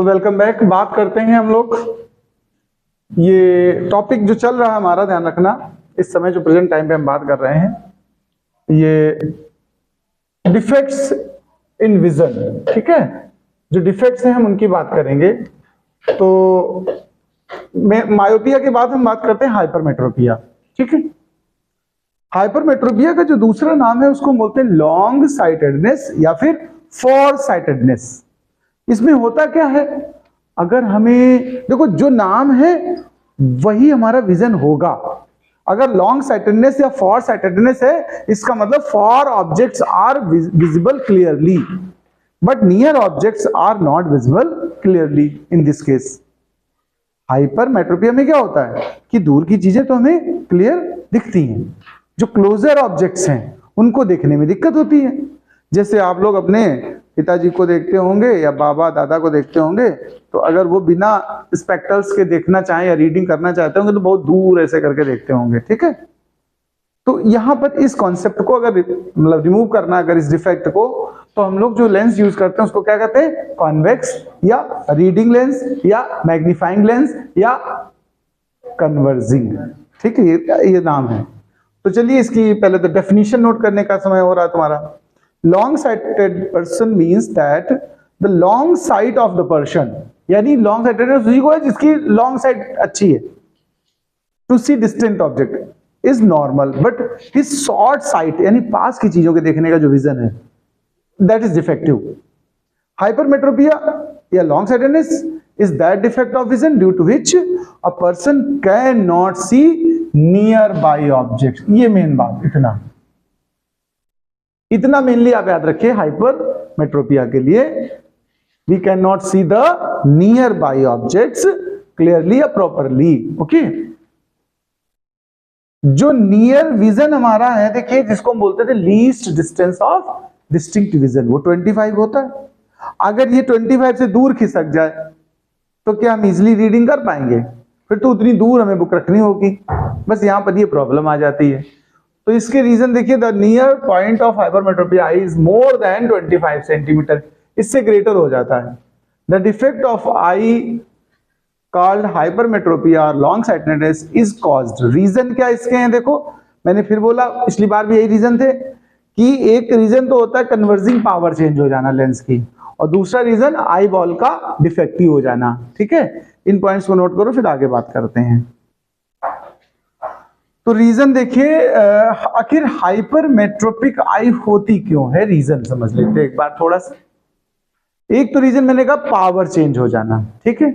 तो welcome back. बात करते हैं हम लोग, ये टॉपिक जो चल रहा है हमारा, ध्यान रखना इस समय जो प्रेजेंट टाइम पे हम बात कर रहे हैं, ये डिफेक्ट्स इन विजन। ठीक है, जो डिफेक्ट्स हैं हम उनकी बात करेंगे। तो मायोपिया के बाद हम बात करते हैं हाइपरमेट्रोपिया। ठीक है, हाइपरमेट्रोपिया का जो दूसरा नाम है उसको बोलते हैं लॉन्ग साइटेडनेस या फिर फॉर साइटेडनेस। इसमें होता क्या है, अगर हमें देखो जो नाम है वही हमारा विजन होगा। अगर लॉन्ग साइटेडनेस या फॉर साइटेडनेस है, इसका मतलब far objects are visible clearly but near objects are not visible clearly. In this case hypermetropia में क्या होता है कि दूर की चीजें तो हमें क्लियर दिखती हैं, जो क्लोजर ऑब्जेक्ट्स हैं उनको देखने में दिक्कत होती है। जैसे आप लोग अपने पिताजी को देखते होंगे या बाबा दादा को देखते होंगे, तो अगर वो बिना स्पेक्टल्स के देखना चाहें या रीडिंग करना चाहते होंगे तो बहुत दूर ऐसे करके देखते होंगे। ठीक है, तो यहां पर इस कॉन्सेप्ट को अगर मतलब रिमूव करना, अगर इस डिफेक्ट को, तो हम लोग जो लेंस यूज करते हैं उसको क्या कहते हैं, कॉन्वेक्स या रीडिंग लेंस या मैग्नीफाइंग लेंस या कन्वर्जिंग। ठीक है, ये नाम है। तो चलिए इसकी पहले तो डेफिनेशन नोट करने का समय हो रहा है तुम्हारा। Long sighted person means that the long sight of the person, यानी लॉन्ग साइटेडनेस उसी को है जिसकी लॉन्ग साइट अच्छी है, to see distant object is normal but his short sight यानी पास की चीजों के देखने का जो विजन है दैट इज डिफेक्टिव। हाइपरमेट्रोपिया या long sightedness is that defect of vision due to which a person can not see nearby object. ये मेन बात, इतना मेनली आप याद रखिए हाइपरमेट्रोपिया के लिए। We can not see the nearby objects clearly या प्रॉपरली। ओके, जो नियर विजन हमारा है, देखिए जिसको हम बोलते थे least distance of distinct vision, वो 25 होता है। अगर ये 25 से दूर खिसक जाए तो क्या हम इजिली रीडिंग कर पाएंगे? फिर तो उतनी दूर हमें बुक रखनी होगी। बस यहां पर ये प्रॉब्लम आ जाती है। तो इसके रीजन देखिए, the near point of hypermetropia eye is more than 25 centimetre, इससे ग्रेटर हो जाता है। The defect of eye called hypermetropia और long sightedness is caused. Reason क्या इसके हैं, देखो मैंने फिर बोला, पिछली बार भी यही रीजन थे कि एक रीजन तो होता है कन्वर्जिंग पावर चेंज हो जाना लेंस की, और दूसरा रीजन आई बॉल का डिफेक्टिव हो जाना। ठीक है, इन पॉइंट्स को नोट करो, फिर आगे बात करते हैं। तो रीजन देखिए, आखिर हाइपरमेट्रोपिक आई होती क्यों है, रीजन समझ लेते हैं एक बार थोड़ा सा। एक तो रीजन मैंने कहा पावर चेंज हो जाना, ठीक है,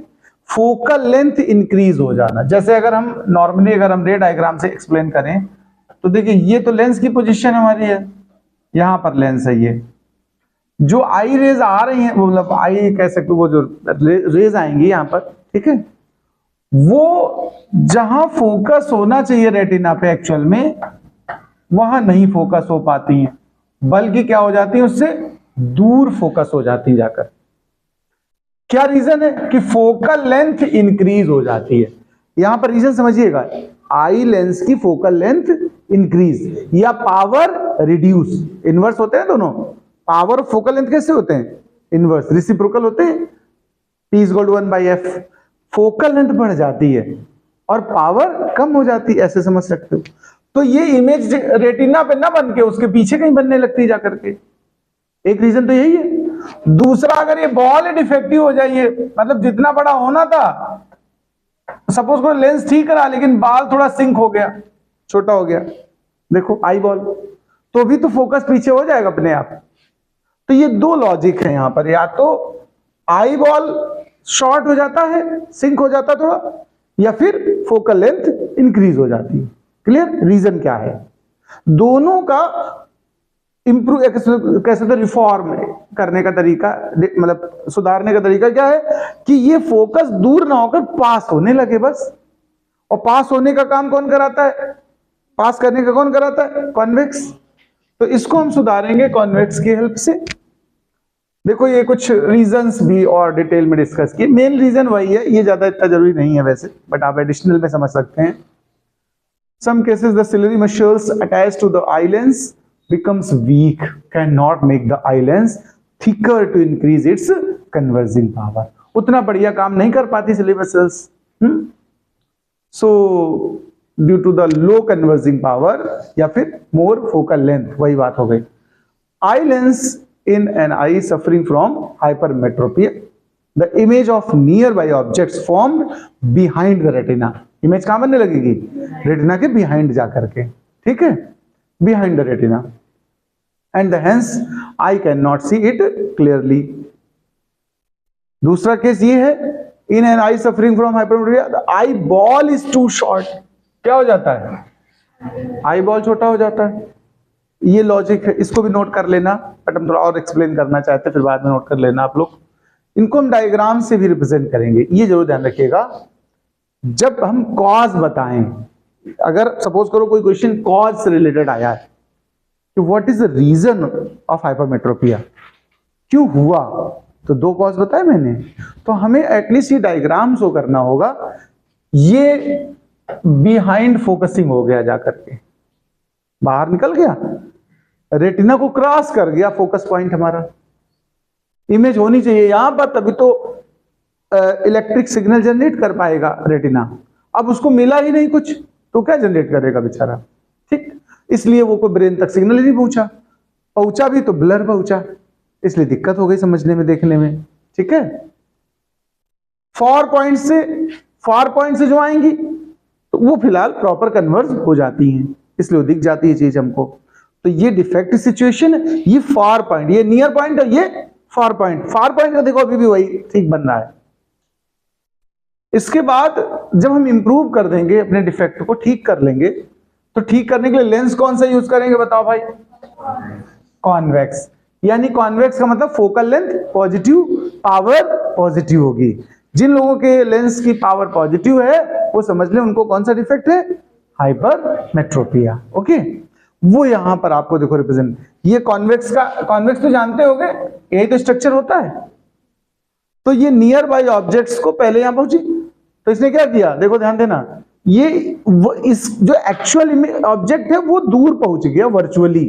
फोकल लेंथ इंक्रीज हो जाना। जैसे अगर हम नॉर्मली अगर हम रे डायग्राम से एक्सप्लेन करें तो देखिए ये तो लेंस की पोजीशन हमारी है, यहां पर लेंस है, ये जो आई रेज आ रही है, मतलब आई कह सकते हो, वो जो रेज आएंगी यहां पर, ठीक है, वो जहां फोकस होना चाहिए रेटिना पे एक्चुअल में वहां नहीं फोकस हो पाती है, बल्कि क्या हो जाती है, उससे दूर फोकस हो जाती है जाकर। क्या रीजन है कि फोकल लेंथ इंक्रीज हो जाती है। यहां पर रीजन समझिएगा, आई लेंस की फोकल लेंथ इंक्रीज या पावर रिड्यूस, इनवर्स होते हैं दोनों। पावर और फोकल लेंथ कैसे होते हैं, इनवर्स, रेसिप्रोकल होते हैं। P is equal to 1/f। Focal length बढ़ जाती है और पावर कम हो जाती है, ऐसे समझ सकते हो। तो ये इमेज रेटिना पे ना बन के उसके पीछे कहीं बनने लगती है जाकर के, एक रीजन तो यही है। दूसरा, अगर ये बॉल डिफेक्टिव हो जाए, मतलब जितना बड़ा होना था, सपोज को लेंस ठीक करा लेकिन बाल थोड़ा सिंक हो गया, छोटा हो गया, देखो आई बॉल, तो भी तो फोकस पीछे हो जाएगा अपने आप। तो ये दो लॉजिक है यहां पर, या तो आई बॉल शॉर्ट हो जाता है, सिंक हो जाता थोड़ा, या फिर फोकल लेंथ इंक्रीज हो जाती है। क्लियर? रीजन क्या है दोनों का? इंप्रूव कैसे, तो रिफॉर्म करने का तरीका, मतलब सुधारने का तरीका क्या है कि ये फोकस दूर ना होकर पास होने लगे बस। और पास होने का काम कौन कराता है, पास करने का कौन कराता है, कॉन्वेक्स। तो इसको हम सुधारेंगे कॉन्वेक्स की हेल्प से। देखो ये कुछ रीजंस भी और डिटेल में डिस्कस किए, मेन रीजन वही है, ये ज्यादा इतना जरूरी नहीं है वैसे, बट आप एडिशनल में समझ सकते हैं। Some cases the ciliary muscles attached to the eye lens becomes weak, cannot make the eye lens thicker to increase its converging power. उतना बढ़िया काम नहीं कर पाती सिलेबस सेल्स। So due to the low converging power या फिर मोर फोकल लेंथ, वही बात हो गई। Eye lens in an eye suffering from hypermetropia, the image of nearby objects formed behind the retina, image कहां बनने लगेगी? रेटिना के बिहाइंड जाकर के, ठीक है, behind the retina, and hence I cannot see it clearly। दूसरा केस ये है, in an eye suffering from hypermetropia the eyeball is too short, क्या हो जाता है? eyeball छोटा हो जाता है। ये लॉजिक है, इसको भी नोट कर लेना, बट हम थोड़ा और एक्सप्लेन करना चाहते हैं, फिर बाद में नोट कर लेना आप लोग। इनको हम डायग्राम से भी रिप्रेजेंट करेंगे, ये जरूर ध्यान रखिएगा। जब हम कॉज बताएं, अगर सपोज करो कोई क्वेश्चन कॉज से रिलेटेड आया है कि what is the reason of hypermetropia, क्यों हुआ, तो दो कॉज बताए मैंने, तो हमें एटलीस्ट ये डायग्राम शो करना होगा। ये बिहाइंड फोकसिंग हो गया, जाकर के बाहर निकल गया, रेटिना को क्रॉस कर गया फोकस पॉइंट हमारा। इमेज होनी चाहिए यहां पर, तभी तो इलेक्ट्रिक सिग्नल जनरेट कर पाएगा रेटिना। अब उसको मिला ही नहीं कुछ, तो क्या जनरेट करेगा बेचारा, ठीक। इसलिए वो कोई ब्रेन तक सिग्नल ही नहीं पहुंचा भी तो ब्लर पहुंचा, इसलिए दिक्कत हो गई समझने में, देखने में, ठीक है। फार पॉइंट से जो आएंगी तो वो फिलहाल प्रॉपर कन्वर्ज हो जाती हैं, इसलिए वो दिख जाती है चीज हमको। तो ये डिफेक्ट सिचुएशन है, ये फार पॉइंट, ये नियर पॉइंट है, ये फार पॉइंट का देखो अभी भी वही ठीक बन रहा है। इसके बाद जब हम इंप्रूव कर देंगे, अपने डिफेक्ट को ठीक कर लेंगे, तो ठीक करने के लिए लेंस कौन सा यूज करेंगे बताओ भाई? कॉन्वेक्स, यानी कॉन्वेक्स का मतलब focal length positive, power positive होगी। जिन लोगों के लेंस की पावर पॉजिटिव है वो समझ लें उनको कौन सा डिफेक्ट है? हाइपरमेट्रोपिया। ओके, वो यहां पर आपको देखो रिप्रेजेंट, ये कॉन्वेक्स तो जानते होंगे, यही तो स्ट्रक्चर होता है। तो ये नियर बाई ऑब्जेक्ट्स को पहले यहां पहुंची, तो इसने क्या किया, देखो ध्यान देना, ये इस जो एक्चुअल ऑब्जेक्ट है वो दूर पहुंच गया वर्चुअली।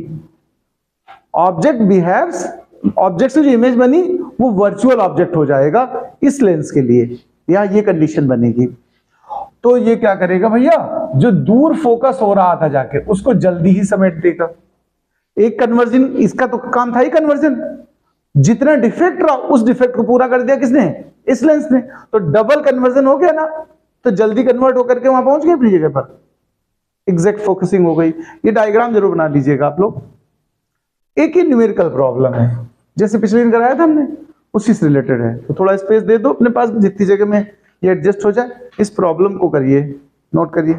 ऑब्जेक्ट से जो इमेज बनी वो वर्चुअल ऑब्जेक्ट हो जाएगा इस लेंस के लिए, या ये कंडीशन बनेगी। तो ये क्या करेगा भैया, जो दूर फोकस हो रहा था जाके उसको जल्दी ही समेट देगा। एक कन्वर्जन, इसका तो काम था ही कन्वर्जन, जितना डिफेक्ट रहा उस डिफेक्ट को पूरा कर दिया किसने? इस लेंस ने। तो डबल कन्वर्जन हो गया ना, तो जल्दी कन्वर्ट होकर के वहां पहुंच गए अपनी जगह पर, एग्जैक्ट फोकसिंग हो गई। ये डायग्राम जरूर बना लीजिएगा आप लोग। एक ही न्यूमेरिकल प्रॉब्लम है, जैसे पिछले दिन कराया था हमने, उसी से रिलेटेड है। तो थोड़ा स्पेस दे दो अपने पास, जितनी जगह में ये एडजस्ट हो जाए। इस प्रॉब्लम को करिए, नोट करिए।